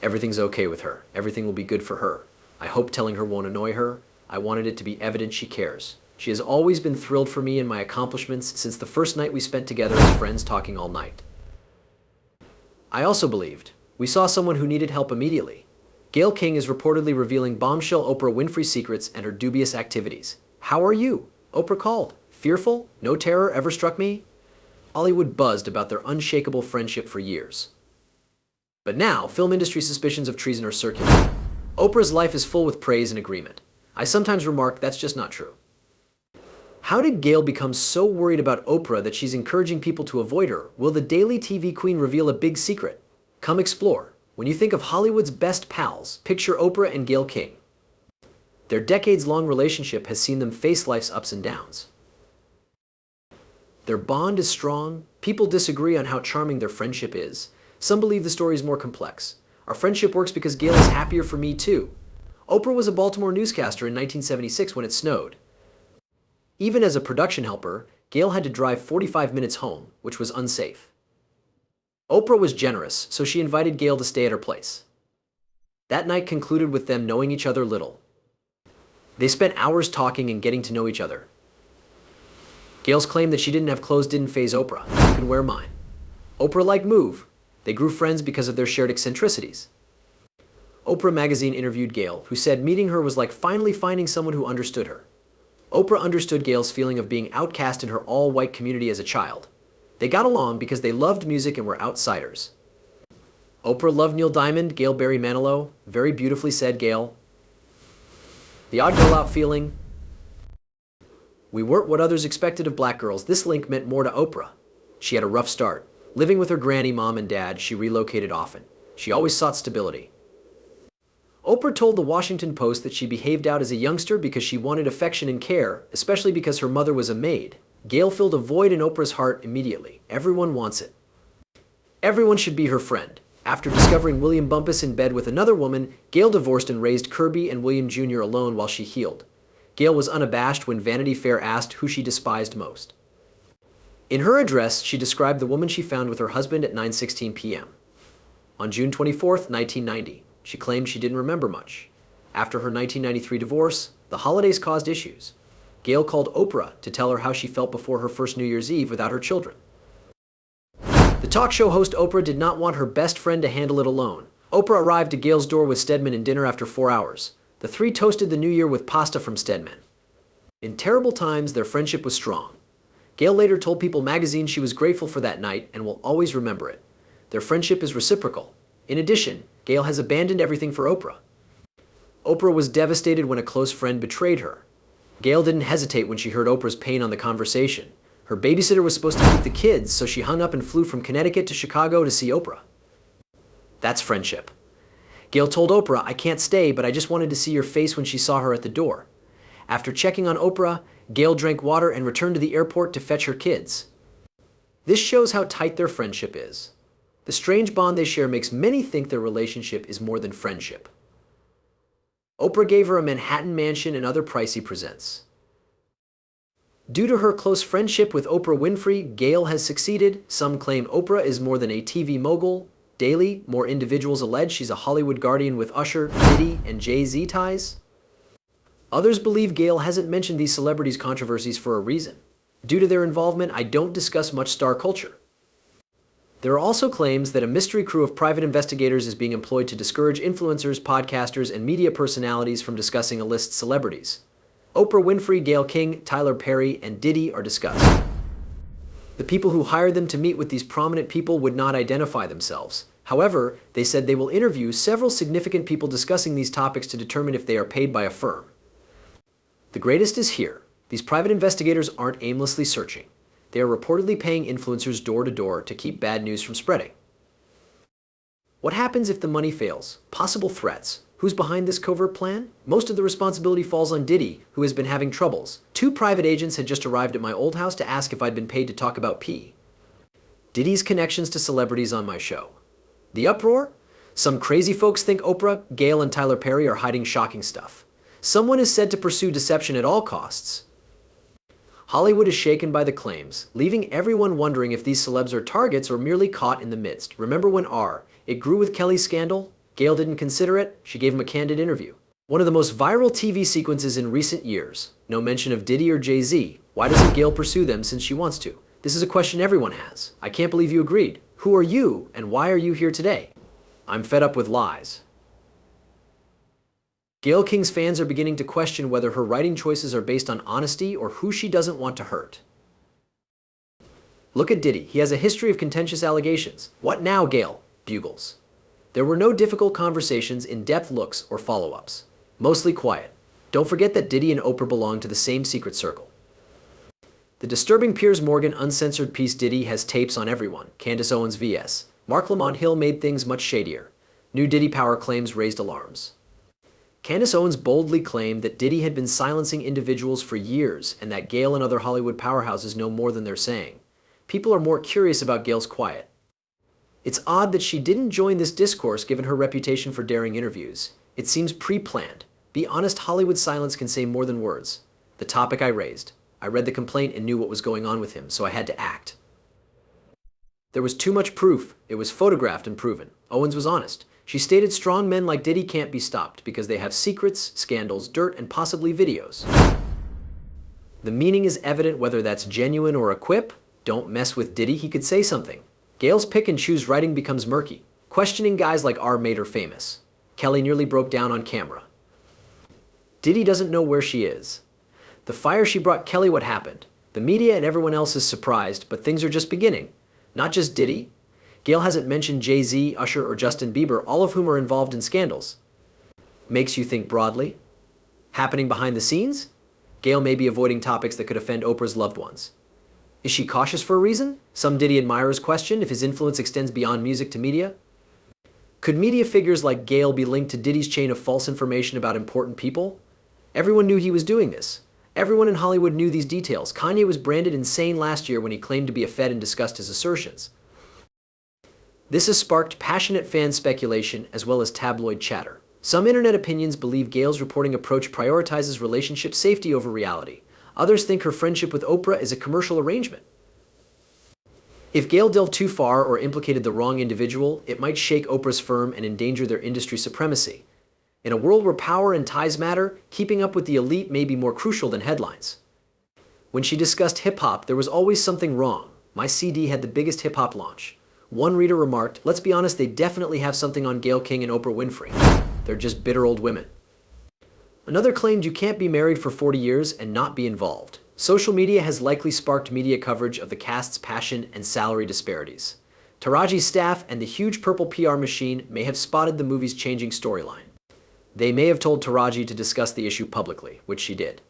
Everything's okay with her. Everything will be good for her. I hope telling her won't annoy her. I wanted it to be evident she cares. She has always been thrilled for me and my accomplishments since the first night we spent together as friends talking all night. I also believed. We saw someone who needed help immediately. Gayle King is reportedly revealing bombshell Oprah Winfrey secrets and her dubious activities. How are you? Oprah called. Fearful? No terror ever struck me? Hollywood buzzed about their unshakable friendship for years. But now, film industry suspicions of treason are circulating. Oprah's life is full with praise and agreement. I sometimes remark that's just not true. How did Gayle become so worried about Oprah that she's encouraging people to avoid her? Will the daily TV queen reveal a big secret? Come explore. When you think of Hollywood's best pals, picture Oprah and Gayle King. Their decades-long relationship has seen them face life's ups and downs. Their bond is strong. People disagree on how charming their friendship is. Some believe the story is more complex. Our friendship works because Gayle is happier for me too. Oprah was a Baltimore newscaster in 1976 when it snowed. Even as a production helper, Gayle had to drive 45 minutes home, which was unsafe. Oprah was generous, so she invited Gayle to stay at her place. That night concluded with them knowing each other little. They spent hours talking and getting to know each other. Gayle's claim that she didn't have clothes didn't faze Oprah. You can wear mine. Oprah liked Move. They grew friends because of their shared eccentricities. Oprah magazine interviewed Gayle, who said meeting her was like finally finding someone who understood her. Oprah understood Gayle's feeling of being outcast in her all-white community as a child. They got along because they loved music and were outsiders. Oprah loved Neil Diamond, Gayle Barry Manilow. Very beautifully said, Gayle. The odd girl out feeling. We weren't what others expected of black girls. This link meant more to Oprah. She had a rough start. Living with her granny, mom, and dad, she relocated often. She always sought stability. Oprah told the Washington Post that she behaved out as a youngster because she wanted affection and care, especially because her mother was a maid. Gayle filled a void in Oprah's heart immediately. Everyone wants it. Everyone should be her friend. After discovering William Bumpus in bed with another woman, Gayle divorced and raised Kirby and William Jr. alone while she healed. Gayle was unabashed when Vanity Fair asked who she despised most. In her address, she described the woman she found with her husband at 9:16 p.m. On June 24, 1990. She claimed she didn't remember much. After her 1993 divorce, the holidays caused issues. Gayle called Oprah to tell her how she felt before her first New Year's Eve without her children. The talk show host Oprah did not want her best friend to handle it alone. Oprah arrived at Gayle's door with Stedman and dinner after 4 hours. The three toasted the new year with pasta from Stedman. In terrible times, their friendship was strong. Gayle later told People magazine she was grateful for that night and will always remember it. Their friendship is reciprocal. In addition, Gayle has abandoned everything for Oprah. Oprah was devastated when a close friend betrayed her. Gayle didn't hesitate when she heard Oprah's pain on the conversation. Her babysitter was supposed to keep the kids, so she hung up and flew from Connecticut to Chicago to see Oprah. That's friendship. Gayle told Oprah, I can't stay, but I just wanted to see your face when she saw her at the door. After checking on Oprah, Gayle drank water and returned to the airport to fetch her kids. This shows how tight their friendship is. The strange bond they share makes many think their relationship is more than friendship. Oprah gave her a Manhattan mansion and other pricey presents. Due to her close friendship with Oprah Winfrey, Gayle has succeeded. Some claim Oprah is more than a TV mogul. Daily, more individuals allege she's a Hollywood guardian with Usher, Diddy, and Jay-Z ties. Others believe Gayle hasn't mentioned these celebrities' controversies for a reason. Due to their involvement, I don't discuss much star culture. There are also claims that a mystery crew of private investigators is being employed to discourage influencers, podcasters, and media personalities from discussing A-list celebrities. Oprah Winfrey, Gayle King, Tyler Perry, and Diddy are discussed. The people who hired them to meet with these prominent people would not identify themselves. However, they said they will interview several significant people discussing these topics to determine if they are paid by a firm. The greatest is here. These private investigators aren't aimlessly searching. They are reportedly paying influencers door to door to keep bad news from spreading. What happens if the money fails? Possible threats. Who's behind this covert plan? Most of the responsibility falls on Diddy, who has been having troubles. 2 private agents had just arrived at my old house to ask if I'd been paid to talk about P. Diddy's connections to celebrities on my show. The uproar? Some crazy folks think Oprah, Gayle, and Tyler Perry are hiding shocking stuff. Someone is said to pursue deception at all costs. Hollywood is shaken by the claims, leaving everyone wondering if these celebs are targets or merely caught in the midst. Remember when It grew with Kelly's scandal? Gayle didn't consider it, she gave him a candid interview. One of the most viral TV sequences in recent years. No mention of Diddy or Jay-Z. Why doesn't Gayle pursue them since she wants to? This is a question everyone has. I can't believe you agreed. Who are you, and why are you here today? I'm fed up with lies. Gayle King's fans are beginning to question whether her writing choices are based on honesty or who she doesn't want to hurt. Look at Diddy. He has a history of contentious allegations. What now, Gayle? Bugles. There were no difficult conversations, in-depth looks, or follow-ups. Mostly quiet. Don't forget that Diddy and Oprah belong to the same secret circle. The disturbing Piers Morgan uncensored piece Diddy has tapes on everyone. Candace Owens vs. Mark Lamont Hill made things much shadier. New Diddy power claims raised alarms. Candace Owens boldly claimed that Diddy had been silencing individuals for years and that Gayle and other Hollywood powerhouses know more than they're saying. People are more curious about Gayle's quiet. It's odd that she didn't join this discourse given her reputation for daring interviews. It seems pre-planned. Be honest, Hollywood silence can say more than words. The topic I raised. I read the complaint and knew what was going on with him, so I had to act. There was too much proof. It was photographed and proven. Owens was honest. She stated strong men like Diddy can't be stopped because they have secrets, scandals, dirt, and possibly videos. The meaning is evident whether that's genuine or a quip. Don't mess with Diddy, he could say something. Gayle's pick and choose writing becomes murky. Questioning guys like R made her famous. Kelly nearly broke down on camera. Diddy doesn't know where she is. The fire she brought Kelly, what happened? The media and everyone else is surprised, but things are just beginning. Not just Diddy. Gayle hasn't mentioned Jay-Z, Usher, or Justin Bieber, all of whom are involved in scandals. Makes you think broadly? Happening behind the scenes? Gayle may be avoiding topics that could offend Oprah's loved ones. Is she cautious for a reason? Some Diddy admirers question if his influence extends beyond music to media. Could media figures like Gayle be linked to Diddy's chain of false information about important people? Everyone knew he was doing this. Everyone in Hollywood knew these details. Kanye was branded insane last year when he claimed to be a Fed and discussed his assertions. This has sparked passionate fan speculation as well as tabloid chatter. Some internet opinions believe Gayle's reporting approach prioritizes relationship safety over reality. Others think her friendship with Oprah is a commercial arrangement. If Gayle delved too far or implicated the wrong individual, it might shake Oprah's firm and endanger their industry supremacy. In a world where power and ties matter, keeping up with the elite may be more crucial than headlines. When she discussed hip-hop, there was always something wrong. My CD had the biggest hip-hop launch. One reader remarked, let's be honest, they definitely have something on Gayle King and Oprah Winfrey. They're just bitter old women. Another claimed you can't be married for 40 years and not be involved. Social media has likely sparked media coverage of the cast's passion and salary disparities. Taraji's staff and the huge purple PR machine may have spotted the movie's changing storyline. They may have told Taraji to discuss the issue publicly, which she did.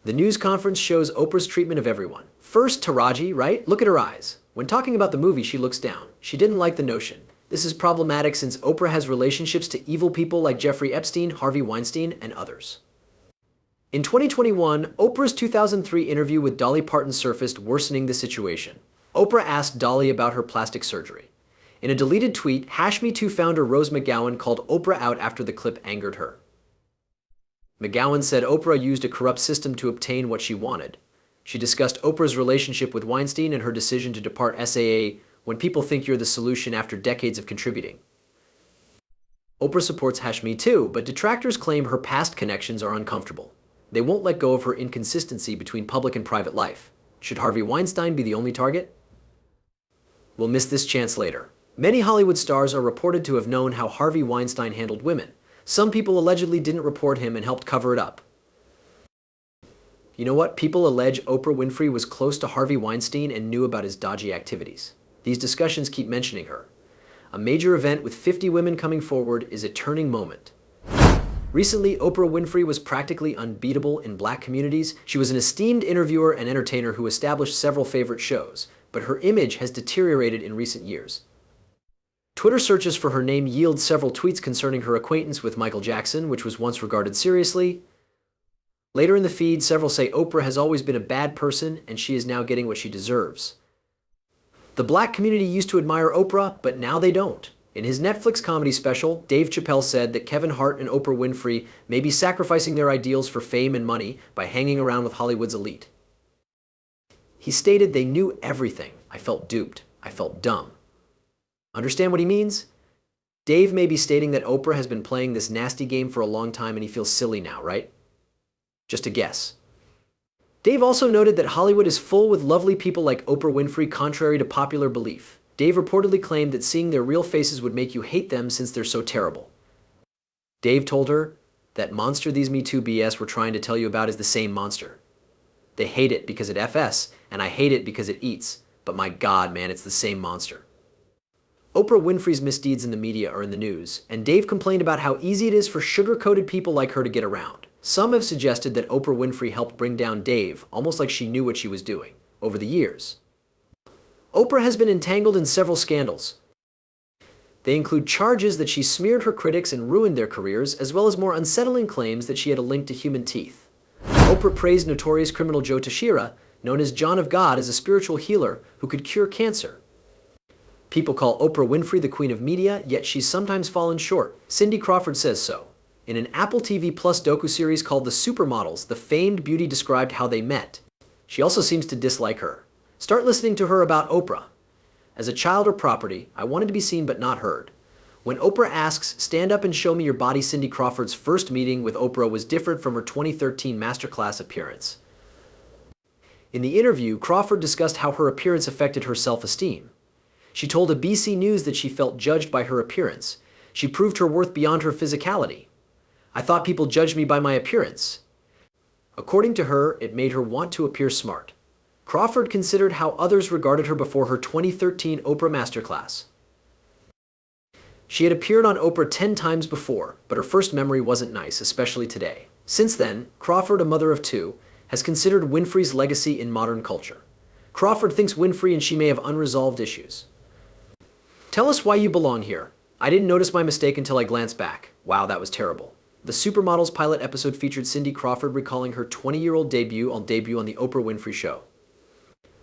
The news conference shows Oprah's treatment of everyone. First, Taraji, right? Look at her eyes. When talking about the movie, she looks down. She didn't like the notion. This is problematic since Oprah has relationships to evil people like Jeffrey Epstein, Harvey Weinstein, and others. In 2021, Oprah's 2003 interview with Dolly Parton surfaced, worsening the situation. Oprah asked Dolly about her plastic surgery. In a deleted tweet, #MeToo founder Rose McGowan called Oprah out after the clip angered her. McGowan said Oprah used a corrupt system to obtain what she wanted. She discussed Oprah's relationship with Weinstein and her decision to depart SAA when people think you're the solution after decades of contributing. Oprah supports #MeToo, but detractors claim her past connections are uncomfortable. They won't let go of her inconsistency between public and private life. Should Harvey Weinstein be the only target? We'll miss this chance later. Many Hollywood stars are reported to have known how Harvey Weinstein handled women. Some people allegedly didn't report him and helped cover it up. You know what? People allege Oprah Winfrey was close to Harvey Weinstein and knew about his dodgy activities. These discussions keep mentioning her. A major event with 50 women coming forward is a turning moment. Recently, Oprah Winfrey was practically unbeatable in black communities. She was an esteemed interviewer and entertainer who established several favorite shows, but her image has deteriorated in recent years. Twitter searches for her name yield several tweets concerning her acquaintance with Michael Jackson, which was once regarded seriously. Later in the feed, several say Oprah has always been a bad person and she is now getting what she deserves. The black community used to admire Oprah, but now they don't. In his Netflix comedy special, Dave Chappelle said that Kevin Hart and Oprah Winfrey may be sacrificing their ideals for fame and money by hanging around with Hollywood's elite. He stated they knew everything. I felt duped. I felt dumb. Understand what he means? Dave may be stating that Oprah has been playing this nasty game for a long time and he feels silly now, right? Just a guess. Dave also noted that Hollywood is full with lovely people like Oprah Winfrey, contrary to popular belief. Dave reportedly claimed that seeing their real faces would make you hate them since they're so terrible. Dave told her that monster these Me Too BS were trying to tell you about is the same monster. They hate it because it FS, and I hate it because it eats. But my God, man, it's the same monster. Oprah Winfrey's misdeeds in the media are in the news, and Dave complained about how easy it is for sugar-coated people like her to get around. Some have suggested that Oprah Winfrey helped bring down Dave, almost like she knew what she was doing, over the years. Oprah has been entangled in several scandals. They include charges that she smeared her critics and ruined their careers, as well as more unsettling claims that she had a link to human teeth. Oprah praised notorious criminal Joe Teixeira, known as John of God, as a spiritual healer who could cure cancer. People call Oprah Winfrey the queen of media, yet she's sometimes fallen short. Cindy Crawford says so. In an Apple TV Plus docuseries called The Supermodels, the famed beauty described how they met. She also seems to dislike her. Start listening to her about Oprah. As a child or property, I wanted to be seen but not heard. When Oprah asks, "Stand up and show me your body," Cindy Crawford's first meeting with Oprah was different from her 2013 masterclass appearance. In the interview, Crawford discussed how her appearance affected her self-esteem. She told ABC News that she felt judged by her appearance. She proved her worth beyond her physicality. "I thought people judged me by my appearance." According to her, it made her want to appear smart. Crawford considered how others regarded her before her 2013 Oprah masterclass. She had appeared on Oprah 10 times before, but her first memory wasn't nice, especially today. Since then, Crawford, a mother of two, has considered Winfrey's legacy in modern culture. Crawford thinks Winfrey and she may have unresolved issues. "Tell us why you belong here. I didn't notice my mistake until I glanced back. Wow, that was terrible." The Supermodels pilot episode featured Cindy Crawford recalling her 20-year-old debut on the Oprah Winfrey Show.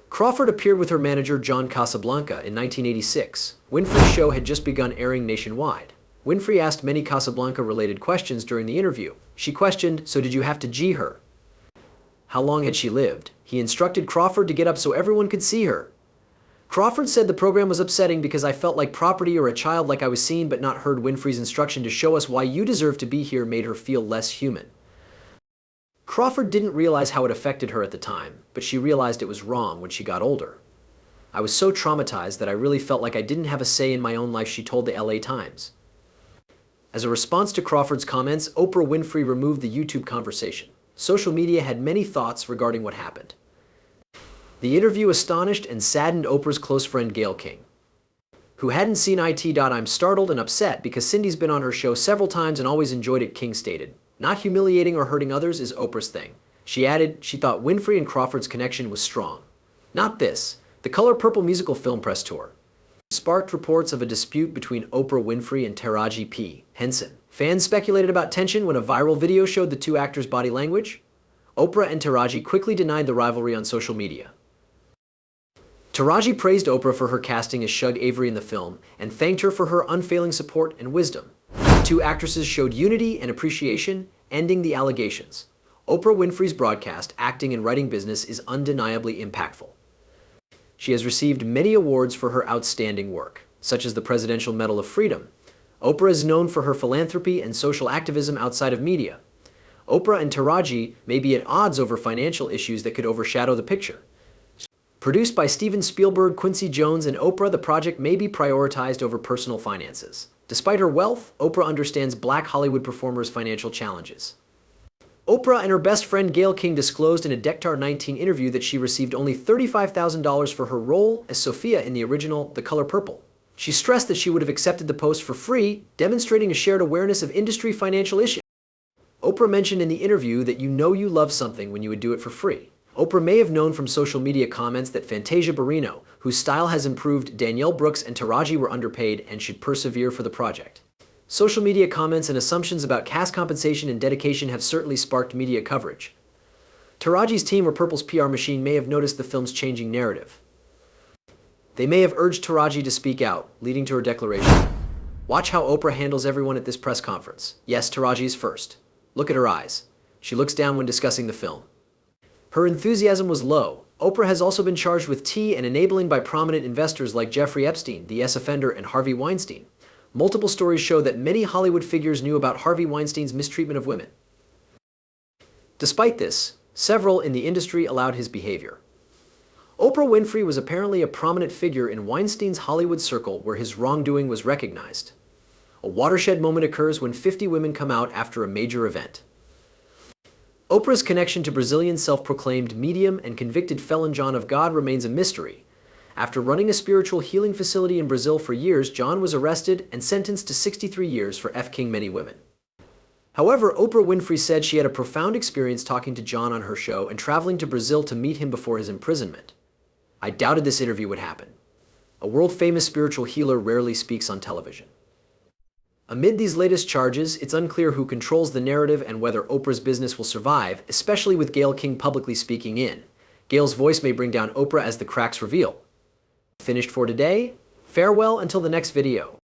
Crawford appeared with her manager John Casablanca in 1986. Winfrey's show had just begun airing nationwide. Winfrey asked many Casablanca-related questions during the interview. She questioned, "So did you have to G her? How long had she lived?" He instructed Crawford to get up so everyone could see her. Crawford said the program was upsetting because I felt like property or a child, like I was seen but not heard. Winfrey's instruction to show us why you deserve to be here made her feel less human. Crawford didn't realize how it affected her at the time, but she realized it was wrong when she got older. "I was so traumatized that I really felt like I didn't have a say in my own life," she told the LA Times. As a response to Crawford's comments, Oprah Winfrey removed the YouTube conversation. Social media had many thoughts regarding what happened. The interview astonished and saddened Oprah's close friend Gayle King, who hadn't seen it. "I'm startled and upset because Cindy's been on her show several times and always enjoyed it," King stated. "Not humiliating or hurting others is Oprah's thing." She added she thought Winfrey and Crawford's connection was strong. Not this. The Color Purple musical film press tour sparked reports of a dispute between Oprah Winfrey and Taraji P. Henson. Fans speculated about tension when a viral video showed the two actors' body language. Oprah and Taraji quickly denied the rivalry on social media. Taraji praised Oprah for her casting as Shug Avery in the film and thanked her for her unfailing support and wisdom. The two actresses showed unity and appreciation, ending the allegations. Oprah Winfrey's broadcast, acting, and writing business is undeniably impactful. She has received many awards for her outstanding work, such as the Presidential Medal of Freedom. Oprah is known for her philanthropy and social activism outside of media. Oprah and Taraji may be at odds over financial issues that could overshadow the picture. Produced by Steven Spielberg, Quincy Jones, and Oprah, the project may be prioritized over personal finances. Despite her wealth, Oprah understands Black Hollywood performers' financial challenges. Oprah and her best friend Gayle King disclosed in a Dektar 19 interview that she received only $35,000 for her role as Sophia in the original The Color Purple. She stressed that she would have accepted the post for free, demonstrating a shared awareness of industry financial issues. Oprah mentioned in the interview that you know you love something when you would do it for free. Oprah may have known from social media comments that Fantasia Barrino, whose style has improved, Danielle Brooks, and Taraji were underpaid and should persevere for the project. Social media comments and assumptions about cast compensation and dedication have certainly sparked media coverage. Taraji's team or Purple's PR machine may have noticed the film's changing narrative. They may have urged Taraji to speak out, leading to her declaration. Watch how Oprah handles everyone at this press conference. Yes, Taraji is first. Look at her eyes. She looks down when discussing the film. Her enthusiasm was low. Oprah has also been charged with tea and enabling by prominent investors like Jeffrey Epstein, the ex-offender, and Harvey Weinstein. Multiple stories show that many Hollywood figures knew about Harvey Weinstein's mistreatment of women. Despite this, several in the industry allowed his behavior. Oprah Winfrey was apparently a prominent figure in Weinstein's Hollywood circle where his wrongdoing was recognized. A watershed moment occurs when 50 women come out after a major event. Oprah's connection to Brazilian self-proclaimed medium and convicted felon John of God remains a mystery. After running a spiritual healing facility in Brazil for years, John was arrested and sentenced to 63 years for F-king many women. However, Oprah Winfrey said she had a profound experience talking to John on her show and traveling to Brazil to meet him before his imprisonment. I doubted this interview would happen. A world-famous spiritual healer rarely speaks on television. Amid these latest charges, it's unclear who controls the narrative and whether Oprah's business will survive, especially with Gayle King publicly speaking in. Gayle's voice may bring down Oprah as the cracks reveal. Finished for today? Farewell until the next video.